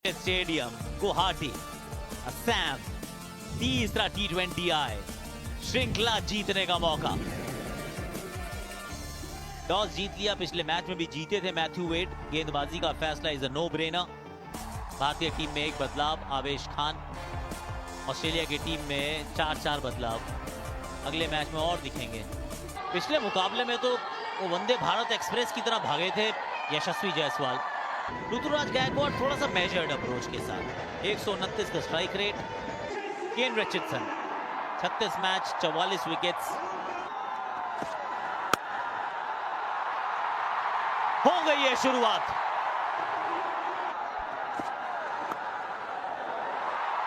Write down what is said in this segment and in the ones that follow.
Stadium Guwahati Assam तीसरा T20I श्रृंखला जीतने का मौका। टॉस जीत लिया, पिछले मैच में भी जीते थे मैथ्यू वेड। गेंदबाजी का फैसला इज अ नो ब्रेनर। भारतीय टीम में एक बदलाव, आवेश खान। ऑस्ट्रेलिया की टीम में 4-4 बदलाव अगले मैच में और दिखेंगे। पिछले मुकाबले में तो वो वंदे भारत एक्सप्रेस की तरह भागे थे यशस्वी जायसवाल। ऋतुराज गायकवाड़ थोड़ा सा मेजर्ड अप्रोच के साथ 129 का स्ट्राइक रेट। केन रिचर्डसन 36 मैच 44 विकेट्स। हो गई है शुरुआत।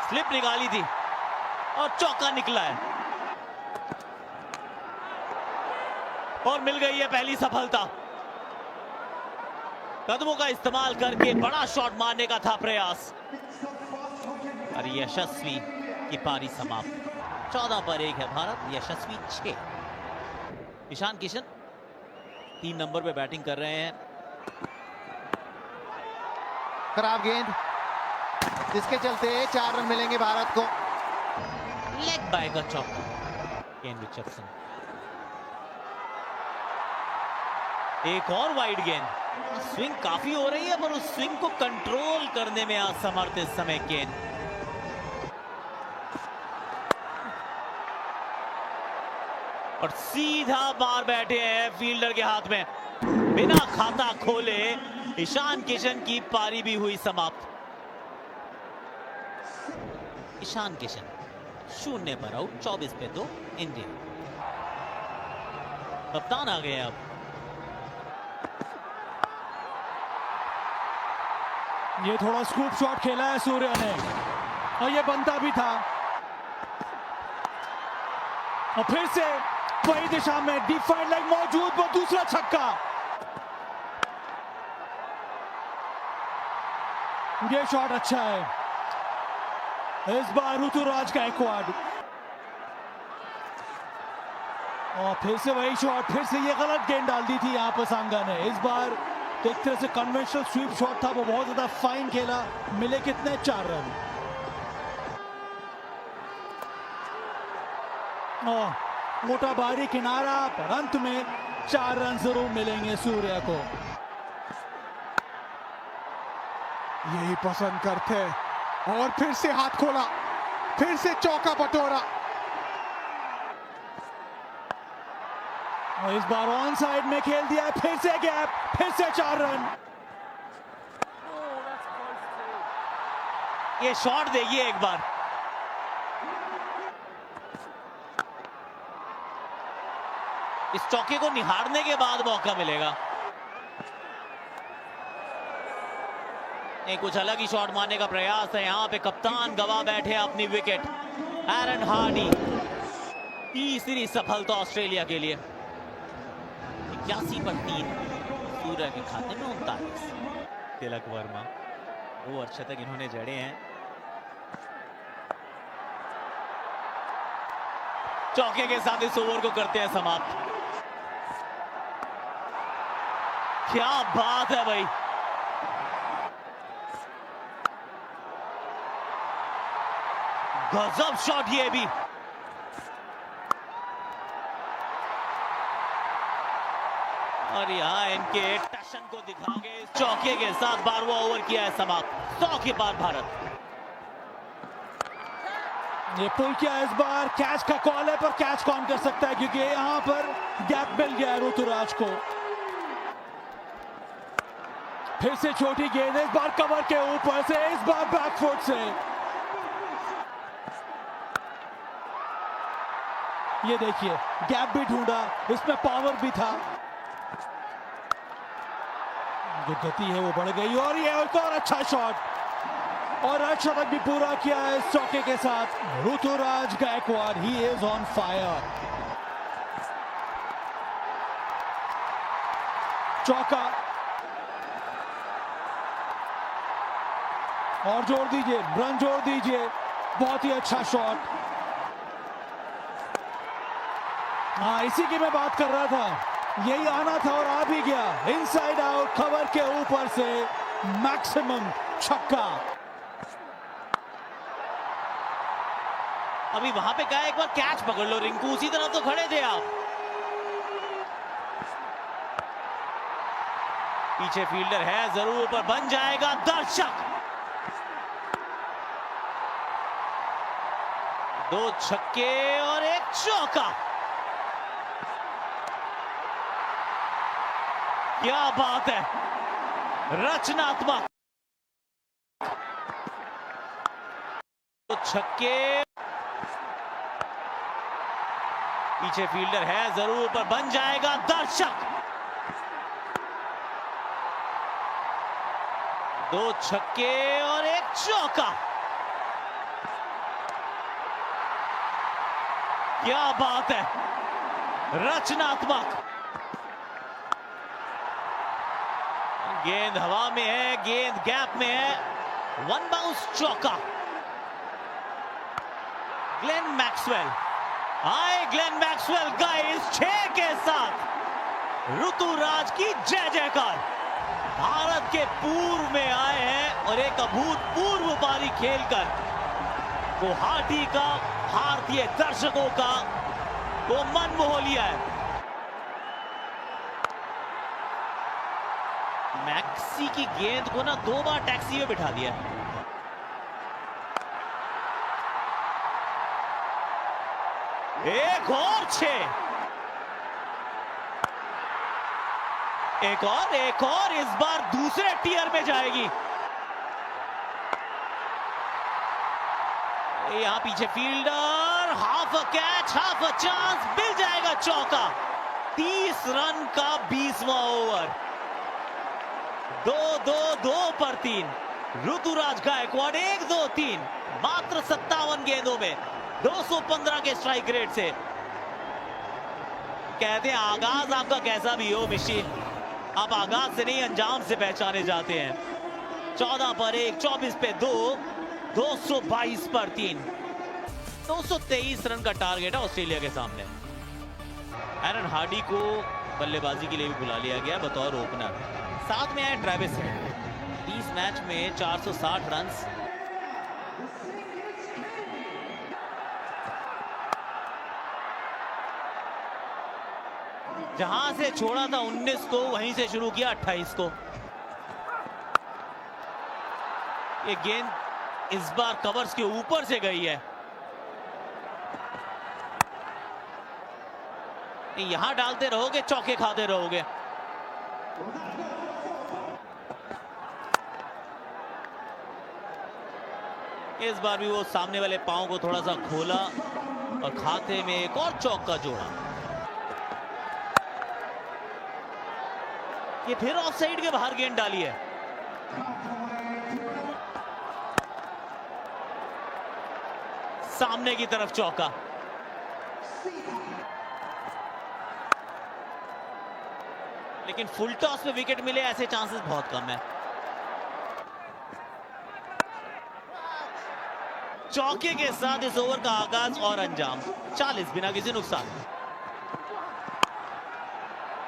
स्लिप निकाली थी और चौका निकला है और मिल गई है पहली सफलता। कदमों का इस्तेमाल करके बड़ा शॉट मारने का था प्रयास और यशस्वी की पारी समाप्त। 14 पर 1 है भारत, यशस्वी 6। ईशान किशन 3 नंबर पे बैटिंग कर रहे हैं। खराब गेंद जिसके चलते 4 रन मिलेंगे भारत को। लेग बाय का चौका केन रिचर्डसन। एक और वाइड गेंद। स्विंग काफी हो रही है पर उस स्विंग को कंट्रोल करने में असमर्थ इस समय केन। और सीधा बाहर बैठे हैं फील्डर के हाथ में। बिना खाता खोले ईशान किशन की पारी भी हुई समाप्त। ईशान किशन 0 पर आउट, 24 पे 2 इंडिया। कप्तान आ गए अब। ये थोड़ा स्कूप शॉट खेला है सूर्य ने और ये बनता भी था। और फिर से वही दिशा में डिफाइंड लेग मौजूद, वो दूसरा छक्का। ये शॉट अच्छा है इस बार ऋतुराज गायकवाड़। और फिर से वही शॉट, फिर से ये गलत गेंद डाल दी थी यहाँ पर सांगा ने। इस बार तो एक तरह से कन्वेंशनल स्वीप शॉट था, वो बहुत ज्यादा फाइन खेला। मिले कितने? 4 रन। मोटा बारी किनारा पर अंत में 4 रन जरूर मिलेंगे सूर्य को। यही पसंद करते और फिर से हाथ खोला, फिर से चौका बटोरा। और इस बार ऑन साइड में खेल दिया, फिर से गैप, फिर से 4 रन। ये शॉट देखिए एक बार। इस चौके को निहारने के बाद मौका मिलेगा। एक कुछ अलग ही शॉट मारने का प्रयास है। यहां पे कप्तान गवा बैठे अपनी विकेट। एरन हार्डी, तीसरी सफलता ऑस्ट्रेलिया के लिए। 81 पर 3 सूर्य के खाते में 39। तिलक वर्मा 2 अर्धशतक इन्होंने जड़े हैं। चौके के साथ इस ओवर को करते हैं समाप्त। क्या बात है भाई। गजब शॉट ये भी। और यहाँ इनके टशन को दिखाओगे इस चौके के साथ 12वां ओवर किया है समाप्त। 100 के पार भारत। ये पुल किया इस बार, कैच का कॉल है पर कैच कौन कर सकता है क्योंकि यहाँ पर गैप मिल गया है ऋतुराज को। फिर से छोटी गेंद, इस बार कवर के ऊपर से, इस बार बैकफुट से। ये देखिए गैप भी ढूंढा, इसमें पावर भी था। जो गति है वो बढ़ गई और ये एक और अच्छा शॉट और अर्धशतक भी पूरा किया है इस चौके के साथ Ruturaj Gaikwad. He is on fire. चौका और जोड़ दीजिए, रन जोड़ दीजिए। बहुत ही अच्छा शॉट। हाँ, इसी की मैं बात कर रहा था। यही आना था और आ भी गया। इनसाइड आउट, कवर के ऊपर से मैक्सिमम छक्का। अभी वहां पे क्या, एक बार कैच पकड़ लो रिंकू, उसी तरह तो खड़े थे आप। पीछे फील्डर है जरूर, पर बन जाएगा दर्शक। 2 छक्के और 1 चौका। क्या बात है, रचनात्मक। 2 छक्के, पीछे फील्डर है जरूर, पर बन जाएगा दर्शक। 2 छक्के और 1 चौका। क्या बात है, रचनात्मक। गेंद हवा में है, गेंद गैप में है, 1 बाउंस चौका। ग्लेन मैक्सवेल आए, ग्लेन मैक्सवेल गाइस 6 के साथ ऋतुराज की जय जयकार। भारत के पूर्व में आए हैं और एक अभूतपूर्व पारी खेलकर गुवाहाटी का, भारतीय दर्शकों का वो मन मोह लिया है। मैक्सी की गेंद को ना 2 बार टैक्सी में बिठा दिया। एक और 6, एक और इस बार दूसरे टियर में जाएगी। यहां पीछे fielder, half a catch, half a chance, मिल जाएगा चौका। 30 रन का 20वां ओवर। 2 पर 3। ऋतुराज गायकवाड़ 1, 2, 3 मात्र 57 गेंदों में 215 के स्ट्राइक रेट से। कहते हैं आगाज आपका कैसा भी हो मिशी, आप आगाज से नहीं अंजाम से पहचाने जाते हैं। 14 पर 1, 24 पे 2, 222 पर 3, 223 रन का टारगेट है ऑस्ट्रेलिया के सामने। एरन हार्डी को बल्लेबाजी के लिए भी बुला लिया गया बतौर ओपनर। साथ में आए ट्रेविस हेड, 30 मैच में 460 रन। जहां से छोड़ा था 19 को, वहीं से शुरू किया 28 को। ये गेंद इस बार कवर्स के ऊपर से गई है। यहां डालते रहोगे, चौके खाते रहोगे। इस बार भी वो सामने वाले पांव को थोड़ा सा खोला और खाते में एक और चौका जोड़ा। ये फिर ऑफ साइड के बाहर गेंद डाली है। सामने की तरफ चौका। लेकिन फुल टॉस में विकेट मिले ऐसे चांसेस बहुत कम है। चौके के साथ इस ओवर का आगाज और अंजाम 40 बिना किसी नुकसान।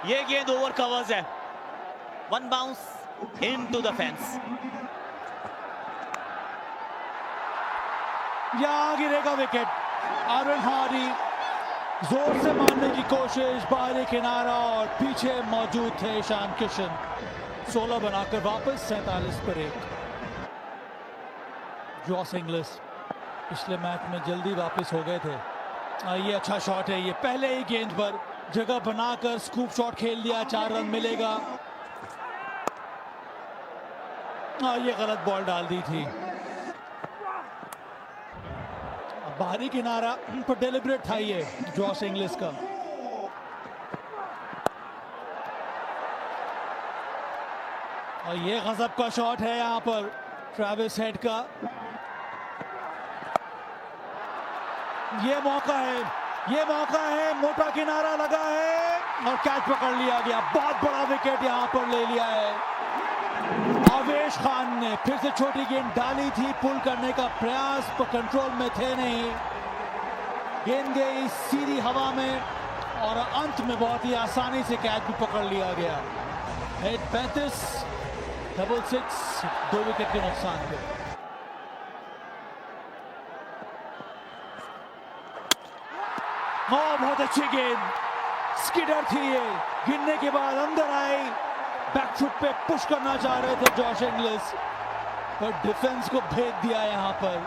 ये गेंद ओवर कवर्स है। 1 बाउंस इनटू द फेंस। यहां गिरेगा विकेट। एरन हार्डी जोर से मारने की कोशिश, बाहरी किनारा और पीछे मौजूद थे ईशान किशन। 16 बनाकर वापस 47 पर 1। जॉस इंग्लिस पिछले मैच में जल्दी वापस हो गए थे। ये अच्छा शॉट है। ये पहले ही गेंद पर जगह बनाकर स्कूप शॉट खेल दिया। 4 रन मिलेगा। ये गलत बॉल डाल दी थी। बाहरी किनारा पर डेलिब्रेट था ये जॉस इंग्लिस का। और ये गजब का शॉट है यहां पर ट्रेविस हेड का। ये मौका है, मोटा किनारा लगा है और कैच पकड़ लिया गया। बहुत बड़ा विकेट यहां पर ले लिया है। आवेश खान ने फिर से छोटी गेंद डाली थी, पुल करने का प्रयास, पर कंट्रोल में थे नहीं। गेंद गई सीधी हवा में और अंत में बहुत ही आसानी से कैच भी पकड़ लिया गया। हेड 35, डबल 6, 2 विकेट के नुकसान पे। बहुत अच्छी गेंद, स्किडर थी ये, गिरने के बाद अंदर आई, बैकफुट पे पुश करना चाह रहे थे जॉश इंग्लिस, पर डिफेंस को भेद दिया यहां पर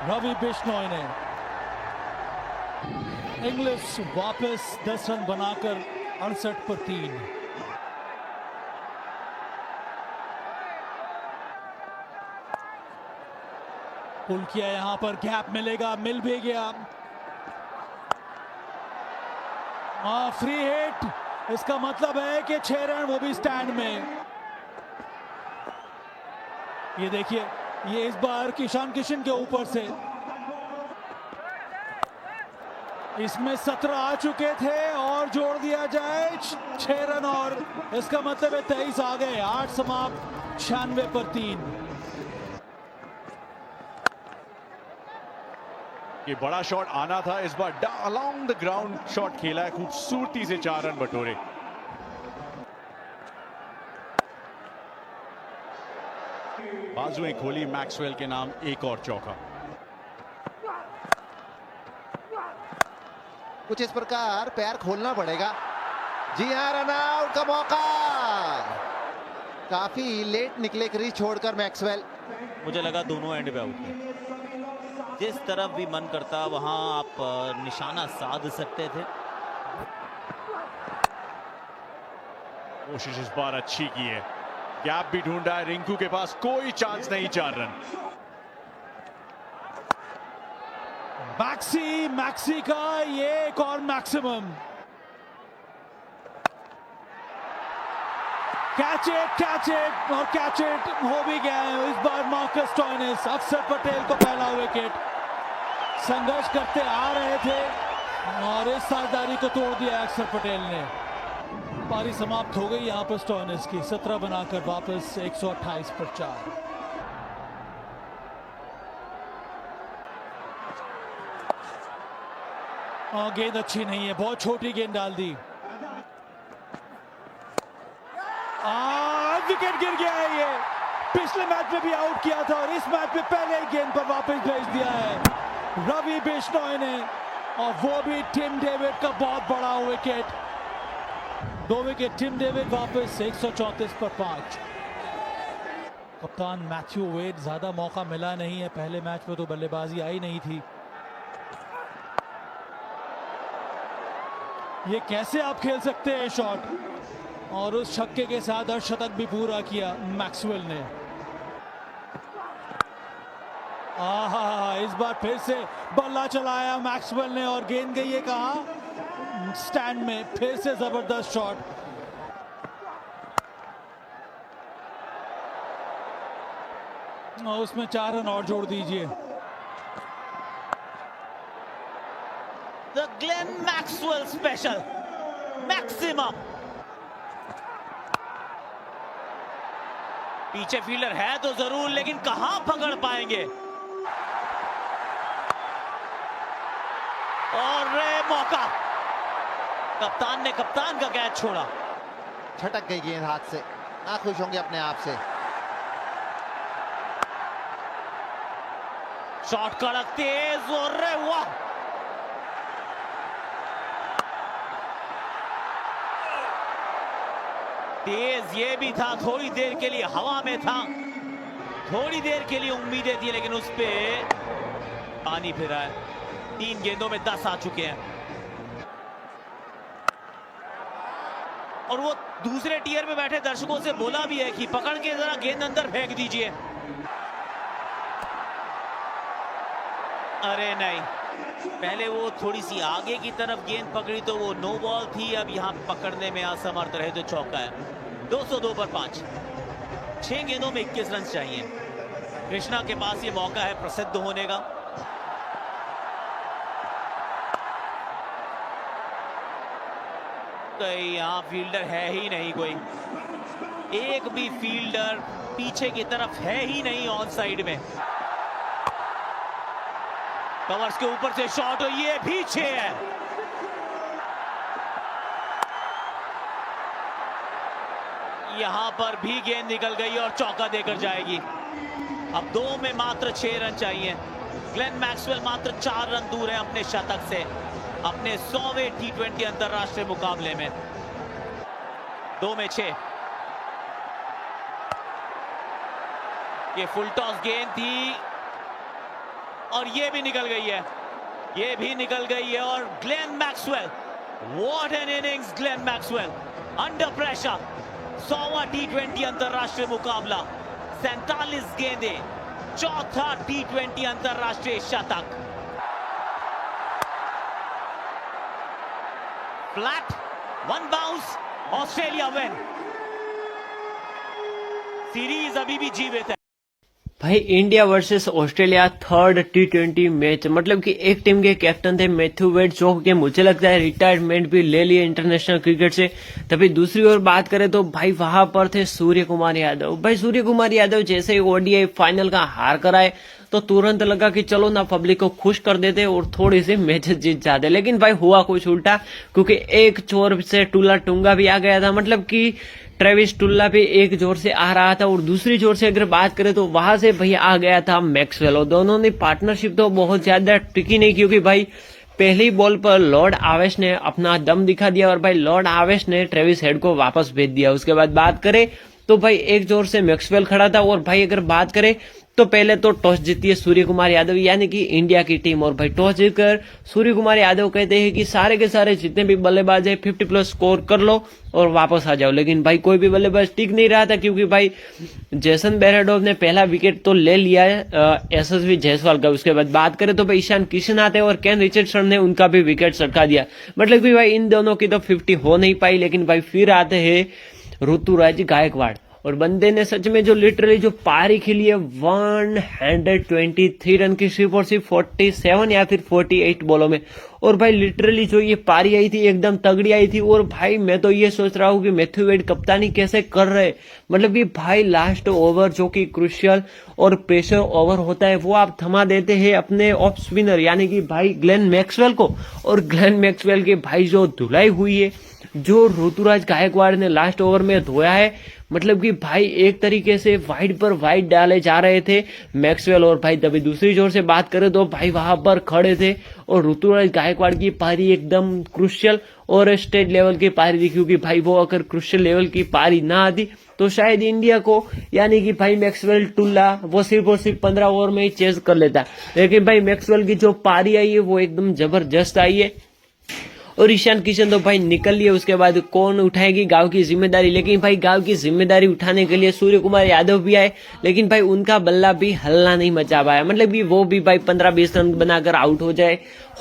रवि बिश्नोई ने। इंग्लिस वापस 10 रन बनाकर 68 पर 3। पुल किया, यहां पर गैप मिलेगा, मिल भी गया। फ्री हिट, इसका मतलब है कि 6 रन, वो भी स्टैंड में। ये देखिए, ये इस बार ईशान किशन के ऊपर से, इसमें 17 आ चुके थे और जोड़ दिया जाए 6 रन, और इसका मतलब है 23 आ गए। 8 समाप्त, 96 पर 3। ये बड़ा शॉट आना था, इस बार अलोंग द ग्राउंड शॉट खेला है, खूबसूरती से 4 रन बटोरे। बाजुएं खोली मैक्सवेल के नाम, एक और चौका। कुछ इस प्रकार पैर खोलना पड़ेगा। जी हां, रन आउट का मौका, काफी लेट निकले क्रीज छोड़कर मैक्सवेल। मुझे लगा दोनों एंड पे आउट है। जिस तरफ भी मन करता वहां आप निशाना साध सकते थे। कोशिश इस बार अच्छी की है, गैप भी ढूंढा है, रिंकू के पास कोई चांस नहीं। 4 रन। मैक्सी का ये एक और मैक्सिमम। कैच इट और कैच इट हो भी गया है इस बार। मार्कस स्टोइनिस, अक्षर पटेल को पहला विकेट। संघर्ष करते आ रहे थे और इस साझेदारी को तोड़ दिया अक्षर पटेल ने। पारी समाप्त हो गई यहां पर स्टोइनिस की, 17 बनाकर वापस 128 पर 4। गेंद अच्छी नहीं है, बहुत छोटी गेंद डाल दी। विकेट गिर गया है। ये पिछले मैच में भी आउट किया था और इस मैच में पहले ही गेंद पर वापस भेज दिया है रवि बिश्नोई ने, और वो भी टिम डेविड का बहुत बड़ा विकेट। 2 विकेट टिम डेविड, वापस 134 पर 5। कप्तान मैथ्यू वेड, ज्यादा मौका मिला नहीं है, पहले मैच में तो बल्लेबाजी आई नहीं थी। ये कैसे आप खेल सकते हैं शॉट, और उस छक्के के साथ अर्धशतक भी पूरा किया मैक्सवेल ने। इस बार फिर से बल्ला चलाया मैक्सवेल ने और गेंद गई है कहां, स्टैंड में। फिर से जबरदस्त शॉट। उसमें 4 रन और जोड़ दीजिए। The Glenn Maxwell special, maximum. पीछे फील्डर है तो जरूर, लेकिन कहां पकड़ पाएंगे। और मौका, कप्तान ने कप्तान का कैच छोड़ा। छटक गई गेंद हाथ से, ना खुश होंगे अपने आप से। शॉट कड़क तेज, और वाह, तेज ये भी था, थोड़ी देर के लिए हवा में था, थोड़ी देर के लिए उम्मीदें थी, लेकिन उस पे पानी फिरा है। 3 गेंदों में 10 आ चुके हैं, और वो दूसरे टियर पे बैठे दर्शकों से बोला भी है कि पकड़ के जरा गेंद अंदर फेंक दीजिए। अरे नहीं, पहले वो थोड़ी सी आगे की तरफ गेंद पकड़ी तो वो नो बॉल थी, अब यहाँ पकड़ने में असमर्थ रहे तो चौका है। 202 पर 5। 6 गेंदों में 21 रन चाहिए। कृष्णा के पास ये मौका है प्रसिद्ध होने का। यहाँ फील्डर है ही नहीं कोई, एक भी फील्डर पीछे की तरफ है ही नहीं ऑन साइड में। कवर्स के ऊपर से शॉट, और ये पीछे है। यहां पर भी गेंद निकल गई और चौका देकर जाएगी। अब 2 में मात्र 6 रन चाहिए। ग्लेन मैक्सवेल मात्र 4 रन दूर है अपने शतक से। अपने 100वें T20 अंतरराष्ट्रीय मुकाबले में। 2 में 6। ये फुल टॉस गेंद थी और ये भी निकल गई है, ये भी निकल गई है। और Glenn Maxwell, what an innings Glenn Maxwell, under pressure. 100वां T20 अंतरराष्ट्रीय मुकाबला, 47 गेंदें, चौथा T20 अंतरराष्ट्रीय शतक। Flat, 1 bounce, Australia win. Series अभी भी जीवित है। भाई India versus Australia third T20 match, मतलब कि एक टीम के कैप्टन थे मैथ्यू वेड, जो कि मुझे लगता है रिटायरमेंट भी ले लिए इंटरनेशनल क्रिकेट से। तभी दूसरी ओर बात करें तो भाई वहां पर थे सूर्य कुमार यादव। भाई सूर्य कुमार यादव जैसे ही ODI फाइनल का हार कराए तो तुरंत लगा कि चलो ना पब्लिक को खुश कर देते और थोड़ी सी मैचेस जीत जाते, लेकिन भाई हुआ कुछ उल्टा, क्योंकि एक छोर से टुल्ला टुंगा भी आ गया था। मतलब कि ट्रेविस टुल्ला भी एक जोर से आ रहा था और दूसरी जोर से अगर बात करें तो वहां से भैया आ गया था मैक्सवेल। और दोनों ने पार्टनरशिप तो बहुत ज्यादा टिकी नहीं, क्योंकि भाई पहली बॉल पर लॉर्ड आवेश ने अपना दम दिखा दिया और भाई लॉर्ड आवेश ने ट्रेविस हेड को वापस भेज दिया। उसके बाद बात करें तो भाई एक जोर से मैक्सवेल खड़ा था। और भाई अगर बात करें तो पहले तो टॉस जीती है सूर्य कुमार यादव, यानी कि इंडिया की टीम। और भाई टॉस जीतकर सूर्य कुमार यादव कहते हैं कि सारे के सारे जितने भी बल्लेबाज है 50+ स्कोर कर लो और वापस आ जाओ। लेकिन भाई कोई भी बल्लेबाज टिक नहीं रहा था, क्योंकि भाई जेसन बेरेडोव ने पहला विकेट तो ले लिया है यशस्वी जायसवाल का। उसके बाद बात करें तो भाई ईशान किशन आते हैं और केन रिचर्डसन ने उनका भी विकेट सटका दिया। मतलब कि भाई इन दोनों की तो 50 हो नहीं पाई। लेकिन भाई फिर आते हैं ऋतुराज गायकवाड़, और बंदे ने सच में जो लिटरली जो पारी खेली है 123 रन की, सिर्फ और सिर्फ 47 या फिर 48 बॉलों में। और भाई लिटरली जो ये पारी आई थी एकदम तगड़ी आई थी। और भाई मैं तो ये सोच रहा हूँ कि मैथ्यू वेड कप्तानी कैसे कर रहे, मतलब कि भाई लास्ट ओवर जो कि क्रुशियल और प्रेशर ओवर होता है वो आप थमा देते हैं अपने ऑफ स्पिनर यानी कि भाई ग्लेन मैक्सवेल को। और ग्लेन मैक्सवेल की भाई जो धुलाई हुई है, जो ऋतुराज गायकवाड़ ने लास्ट ओवर में धोया है, मतलब कि भाई एक तरीके से वाइड पर वाइड डाले जा रहे थे मैक्सवेल। और भाई तभी दूसरी जोर से बात करें तो भाई वहां पर खड़े थे और ऋतुराज गायकवाड़ की पारी एकदम क्रुशियल और स्टेट लेवल की पारी थी, क्योंकि भाई वो अगर क्रुशियल लेवल की पारी ना आती तो शायद इंडिया को यानी कि भाई मैक्सवेल टुल्ला वो सिर्फ और सिर्फ 15 ओवर में ही चेज कर लेता। लेकिन भाई मैक्सवेल की जो पारी आई है वो एकदम जबरदस्त आई है। और ईशान किशन तो भाई निकल लिए, उसके बाद कौन उठाएगी गांव की जिम्मेदारी। लेकिन भाई गांव की जिम्मेदारी उठाने के लिए सूर्य कुमार यादव भी आए, लेकिन भाई उनका बल्ला भी हल्ला नहीं मचा पाया। मतलब कि वो भी भाई 15-20 रन बनाकर आउट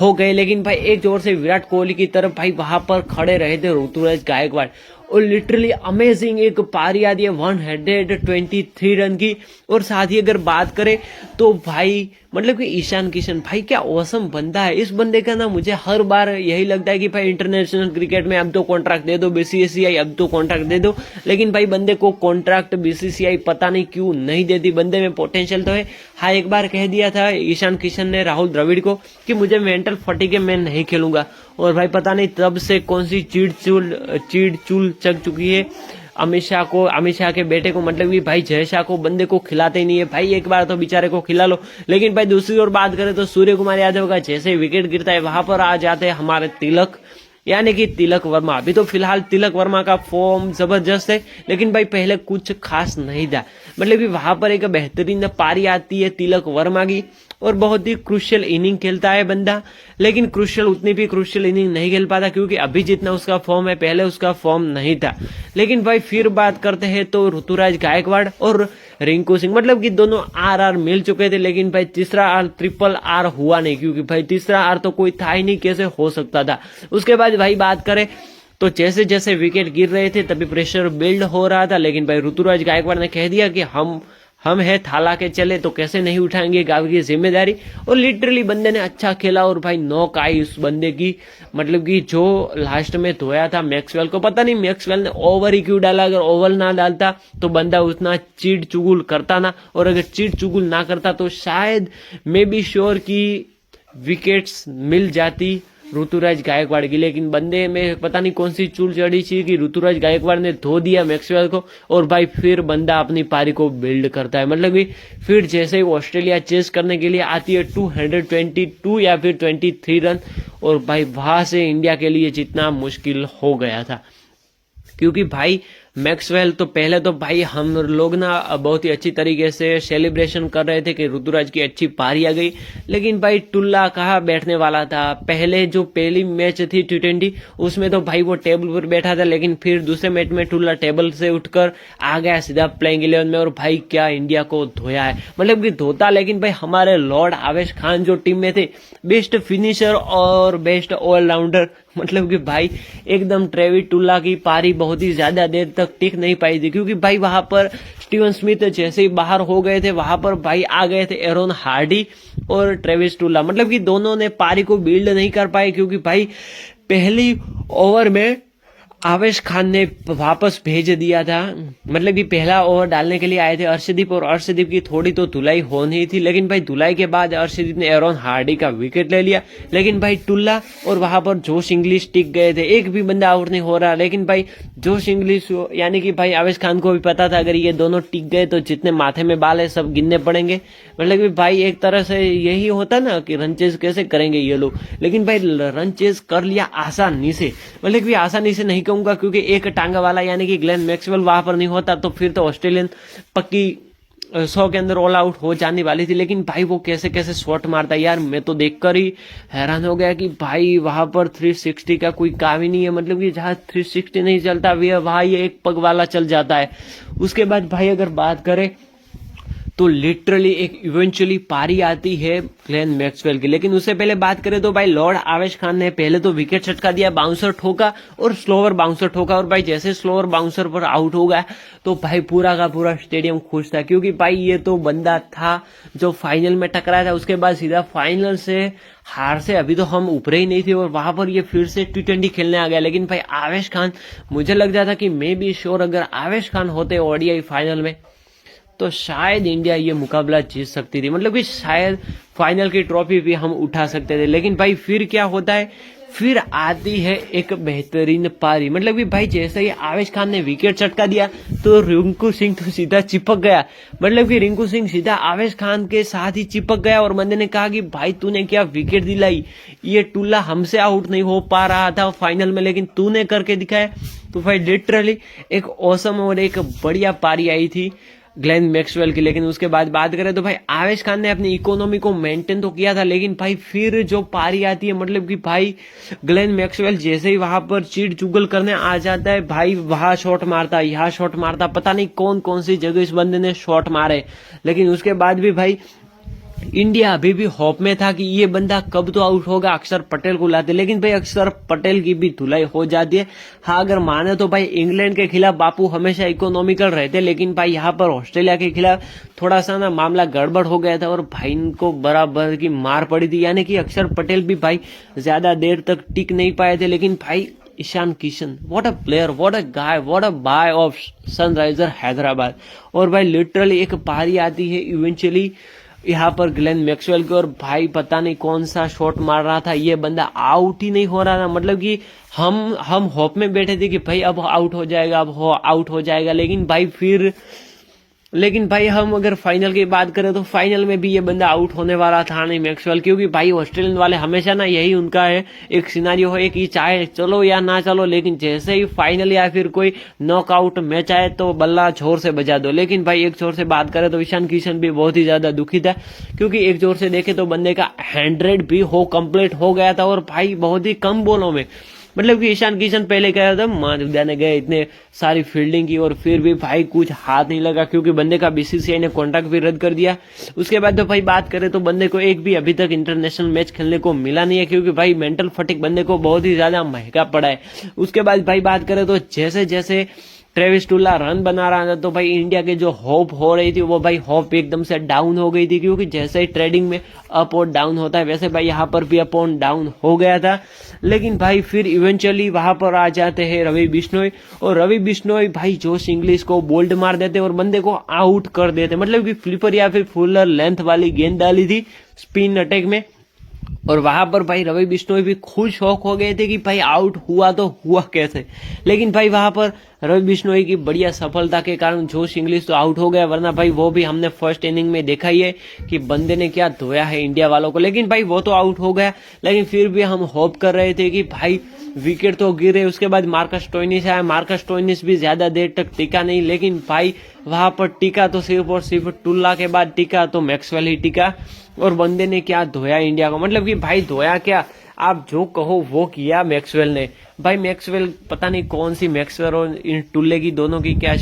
हो गए। लेकिन भाई एक जोर से विराट कोहली की तरफ भाई वहां पर खड़े रहे थे ऋतुराज गायकवाड़, और लिटरली अमेजिंग एक पारी आती है 123 रन की। और साथ ही अगर बात करें तो भाई मतलब कि ईशान किशन भाई क्या औसम बंदा है। इस बंदे का ना मुझे हर बार यही लगता है कि भाई इंटरनेशनल क्रिकेट में अब तो कॉन्ट्रैक्ट दे दो BCCI, अब तो कॉन्ट्रैक्ट दे दो। लेकिन भाई बंदे को कॉन्ट्रैक्ट BCCI पता नहीं क्यों नहीं देती। बंदे में पोटेंशियल तो है। हाँ एक बार कह दिया था ईशान किशन ने राहुल द्रविड़ को कि मुझे मेंटल फटीग है, मैं नहीं खेलूंगा। और भाई पता नहीं तब से कौन सी चीड़ चूल चक चुकी है अमित शाह के बेटे को, मतलब कि भाई जय शाह को बंदे को खिलाते ही नहीं है। भाई एक बार तो बेचारे को खिला लो। लेकिन भाई दूसरी ओर बात करें तो सूर्य कुमार यादव का जैसे विकेट गिरता है वहां पर आ जाते हैं हमारे तिलक यानी कि तिलक वर्मा। अभी तो फिलहाल तिलक वर्मा का फॉर्म जबरदस्त है, लेकिन भाई पहले कुछ खास नहीं था। मतलब कि वहां पर एक बेहतरीन पारी आती है तिलक वर्मा की और बहुत ही क्रुशियल इनिंग खेलता है बंदा। लेकिन क्रुशियल उतनी भी क्रुशियल इनिंग नहीं खेल पाता, क्योंकि अभी जितना उसका फॉर्म है पहले उसका फॉर्म नहीं था। लेकिन भाई फिर बात करते हैं तो ऋतुराज गायकवाड़ और रिंकू सिंह, मतलब कि दोनों RR मिल चुके थे। लेकिन भाई तीसरा R RRR हुआ नहीं, क्योंकि भाई तीसरा R तो कोई था ही नहीं, कैसे हो सकता था। उसके बाद भाई बात करें तो जैसे जैसे विकेट गिर रहे थे तभी प्रेशर बिल्ड हो रहा था। लेकिन भाई ऋतुराज गायकवाड़ ने कह दिया कि हम है थाला के चले तो कैसे नहीं उठाएंगे गांव की जिम्मेदारी। और लिटरली बंदे ने अच्छा खेला और भाई नॉक आई उस बंदे की, मतलब कि जो लास्ट में धोया था मैक्सवेल को। पता नहीं मैक्सवेल ने ओवर ही क्यों डाला, अगर ओवर ना डालता तो बंदा उतना चीड़ चुगुल करता ना, और अगर चीड़ चुगुल ना करता तो शायद मे बी श्योर की विकेट्स मिल जाती ऋतुराज गायकवाड़ की। लेकिन बंदे में पता नहीं कौन सी चूल चढ़ी थी कि ऋतुराज गायकवाड़ ने धो दिया मैक्सवेल को, और भाई फिर बंदा अपनी पारी को बिल्ड करता है। मतलब कि फिर जैसे ही ऑस्ट्रेलिया चेस करने के लिए आती है 222 या फिर 23 रन, और भाई वहां से इंडिया के लिए जीतना मुश्किल हो गया था, क्योंकि भाई मैक्सवेल तो पहले तो भाई हम लोग ना बहुत ही अच्छी तरीके से सेलिब्रेशन कर रहे थे कि ऋतुराज की अच्छी पारी आ गई, लेकिन भाई टुल्ला कहाँ बैठने वाला था। पहले जो पहली मैच थी T20 उसमें तो भाई वो टेबल पर बैठा था, लेकिन फिर दूसरे मैच में टुल्ला टेबल से उठकर आ गया सीधा प्लेइंग 11 में, और भाई क्या इंडिया को धोया है, मतलब कि धोता। लेकिन भाई हमारे लॉर्ड आवेश खान जो टीम में थे, बेस्ट फिनिशर और बेस्ट ऑलराउंडर, मतलब कि भाई एकदम ट्रेविस टुल्ला की पारी बहुत ही ज्यादा देर तक टिक नहीं पाई थी, क्योंकि भाई वहां पर स्टीवन स्मिथ जैसे ही बाहर हो गए थे, वहां पर भाई आ गए थे एरोन हार्डी और ट्रेविस टुल्ला, मतलब कि दोनों ने पारी को बिल्ड नहीं कर पाए, क्योंकि भाई पहली ओवर में आवेश खान ने वापस भेज दिया था। मतलब कि पहला ओवर डालने के लिए आए थे अर्शदीप, और अर्शदीप की थोड़ी तो धुलाई होनी थी, लेकिन भाई धुलाई के बाद अर्शदीप ने एरोन हार्डी का विकेट ले लिया, लेकिन भाई टुल्ला और वहां पर जोश इंग्लिश टिक गए थे, एक भी बंदा आउट नहीं हो रहा। लेकिन भाई जोश इंग्लिश यानी कि भाई आवेश खान को भी पता था अगर ये दोनों टिक गए तो जितने माथे में बाल है सब गिनने पड़ेंगे, मतलब कि भाई एक तरह से यही होता ना कि रन चेज कैसे करेंगे ये लोग, लेकिन भाई रन चेज कर लिया आसानी से, मतलब कि आसानी से नहीं कहूंगा, क्योंकि एक टांगा वाला यानी कि ग्लेन मैक्सवेल वहां पर नहीं होता तो फिर तो ऑस्ट्रेलियन पक्की 100 के अंदर ऑल आउट हो जाने वाली थी। लेकिन भाई वो कैसे कैसे शॉट मारता है यार, मैं तो देखकर ही हैरान हो गया कि भाई वहां पर 360 का कोई काम ही नहीं है, मतलब कि जहां 360 नहीं चलता वहां ये एक पग वाला चल जाता है। उसके बाद भाई अगर बात करें तो लिटरली एक इवेंचुअली पारी आती है ग्लेन मैक्सवेल की, लेकिन उससे पहले बात करें तो भाई लॉर्ड आवेश खान ने पहले तो विकेट छटका दिया, बाउंसर ठोका और स्लोअर बाउंसर ठोका, और भाई जैसे स्लोअर बाउंसर पर आउट हो गया तो भाई पूरा का पूरा स्टेडियम खुश था, क्योंकि भाई ये तो बंदा था जो फाइनल में टकराया था, उसके बाद सीधा फाइनल से हार से अभी तो हम ऊपर ही नहीं थे और वहां पर ये फिर से T20 खेलने आ गया। लेकिन भाई आवेश खान, मुझे लग जाता कि मैं भी श्योर अगर आवेश खान होते ODI फाइनल में तो शायद इंडिया ये मुकाबला जीत सकती थी, मतलब कि शायद फाइनल की ट्रॉफी भी हम उठा सकते थे। लेकिन भाई फिर क्या होता है, फिर आती है एक बेहतरीन पारी, मतलब कि भाई जैसे ही आवेश खान ने विकेट चटका दिया तो रिंकू सिंह तो सीधा चिपक गया, मतलब कि रिंकू सिंह सीधा आवेश खान के साथ ही चिपक गया, और बंदे ने कहा कि भाई तूने क्या विकेट दिलाई, ये टुल्ला हमसे आउट नहीं हो पा रहा था फाइनल में, लेकिन तूने करके दिखाया। तो भाई लिटरली एक ऑसम और एक बढ़िया पारी आई थी ग्लेन मैक्सवेल की। लेकिन उसके बाद बात करें तो भाई आवेश खान ने अपनी इकोनॉमी को मेंटेन तो किया था, लेकिन भाई फिर जो पारी आती है, मतलब कि भाई ग्लेन मैक्सवेल जैसे ही वहां पर चीट चुगल करने आ जाता है, भाई वहां शॉट मारता, यहाँ शॉट मारता, पता नहीं कौन कौन सी जगह इस बंदे ने शॉट मारे। लेकिन उसके बाद भी भाई इंडिया अभी भी होप में था कि ये बंदा कब तो आउट होगा, अक्षर पटेल को लाते, लेकिन भाई अक्षर पटेल की भी धुलाई हो जाती है। हाँ अगर माने तो भाई इंग्लैंड के खिलाफ बापू हमेशा इकोनॉमिकल रहते, लेकिन भाई यहाँ पर ऑस्ट्रेलिया के खिलाफ थोड़ा सा ना मामला गड़बड़ हो गया था और भाई इनको बराबर की मार पड़ी थी, यानी कि अक्षर पटेल भी भाई ज्यादा देर तक टिक नहीं पाए थे। लेकिन भाई Ishan Kishan, what a player, what a guy, what a boy of Sunriser Hyderabad. और भाई लिटरली एक पारी आती है इवेंचुअली यहाँ पर ग्लेन मैक्सवेल की, और भाई पता नहीं कौन सा शॉट मार रहा था, ये बंदा आउट ही नहीं हो रहा था, मतलब कि हम होप में बैठे थे कि भाई अब आउट हो जाएगा, अब आउट हो जाएगा। लेकिन भाई हम अगर फाइनल की बात करें तो फाइनल में भी ये बंदा आउट होने वाला था नहीं मैक्सवेल, क्योंकि भाई ऑस्ट्रेलियन वाले हमेशा ना यही उनका है, एक सिनारियो है कि चाहे चलो या ना चलो, लेकिन जैसे ही फाइनल या फिर कोई नॉकआउट मैच आए तो बल्ला जोर से बजा दो। लेकिन भाई एक जोर से बात करें तो ईशान किशन भी बहुत ही ज्यादा दुखी था, क्योंकि एक जोर से देखे तो बंदे का 100 भी कंप्लीट हो गया था, और भाई बहुत ही कम बॉलों में, मतलब कि ईशान किशन पहले कह रहा था मान जाने गए, इतने सारी फील्डिंग की और फिर भी भाई कुछ हाथ नहीं लगा, क्योंकि बंदे का BCCI ने कॉन्ट्रैक्ट भी रद्द कर दिया। उसके बाद तो भाई बात करें तो बंदे को एक भी अभी तक इंटरनेशनल मैच खेलने को मिला नहीं है, क्योंकि भाई मेंटल फटिक बंदे को बहुत ही ज्यादा महंगा पड़ा है। उसके बाद भाई बात करें तो जैसे जैसे ट्रेविस टुल्ला रन बना रहा था तो भाई इंडिया के जो होप हो रही थी वो भाई होप एकदम से डाउन हो गई थी, क्योंकि जैसे ही ट्रेडिंग में अप और डाउन होता है वैसे भाई यहाँ पर भी अप और डाउन हो गया था। लेकिन भाई फिर इवेंचुअली वहां पर आ जाते हैं रवि बिश्नोई, और रवि बिश्नोई भाई जोश इंग्लिश को बोल्ड मार देते और बंदे को आउट कर देते, मतलब कि फ्लिपर या फिर फुलर लेंथ वाली गेंद डाली थी स्पिन अटैक में, और वहां पर भाई रवि बिश्नोई भी खुद शौक हो गए थे कि भाई आउट हुआ तो हुआ कैसे, लेकिन भाई वहां पर रवि बिश्नोई की बढ़िया सफलता के कारण जोश इंग्लिश तो आउट हो गया, वरना भाई वो भी हमने फर्स्ट इनिंग में देखा ही है कि बंदे ने क्या धोया है इंडिया वालों को। लेकिन भाई वो तो आउट हो गया, लेकिन फिर भी हम होप कर रहे थे कि भाई विकेट तो गिरे। उसके बाद मार्कस स्टोइनिस आया, मार्कस स्टोइनिस भी ज्यादा देर तक टिका नहीं, लेकिन भाई वहां पर टिका तो सिर्फ और सिर्फ टुल्ला के बाद टिका तो मैक्सवेल ही टिका, और बंदे ने क्या धोया इंडिया को। मतलब कि भाई धोया क्या, आप जो कहो वो किया मैक्सवेल ने। भाई मैक्सवेल पता नहीं कौन सी मैक्सवेल और इन टुल्ले की दोनों की क्या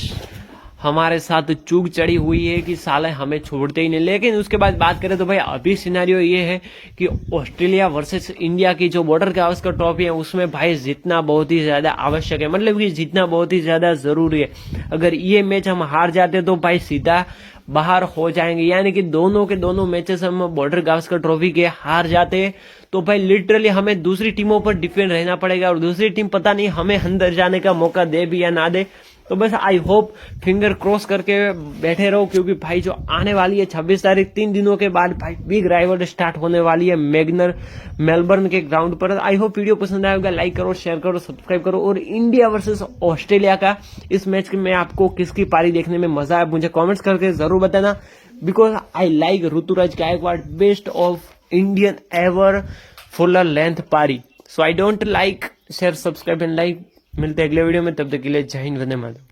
हमारे साथ चूक चढ़ी हुई है कि साले हमें छोड़ते ही नहीं। लेकिन उसके बाद बात करें तो भाई अभी सिनेरियो ये है कि ऑस्ट्रेलिया वर्सेस इंडिया की जो बॉर्डर गावस्कर ट्रॉफी है उसमें भाई जीतना बहुत ही ज्यादा आवश्यक है, मतलब कि जीतना बहुत ही ज्यादा जरूरी है। अगर ये मैच हम हार जाते तो भाई सीधा बाहर हो जाएंगे, यानी कि दोनों के दोनों मैचेस हम बॉर्डर गावस्कर ट्रॉफी के हार जाते तो भाई लिटरली हमें दूसरी टीमों पर डिपेंड रहना पड़ेगा, और दूसरी टीम पता नहीं हमें अंदर जाने का मौका दे भी या ना दे। तो बस आई होप फिंगर क्रॉस करके बैठे रहो, क्योंकि भाई जो आने वाली है 26 तारीख 3 दिनों के बाद भाई बिग राइवल स्टार्ट होने वाली है मैग्नर मेलबर्न के ग्राउंड पर। आई होप वीडियो पसंद आएगा, लाइक करो, शेयर करो, सब्सक्राइब करो। और इंडिया वर्सेस ऑस्ट्रेलिया का इस मैच में आपको किसकी पारी देखने में मजा आया मुझे कॉमेंट्स करके जरूर बताना, because I like Ruturaj Gaikwad best of Indian ever full length पारी। So I don't like, share, subscribe and like. मिलते हैं अगले वीडियो में, तब तक के लिए जय हिंद, वंदे मातरम।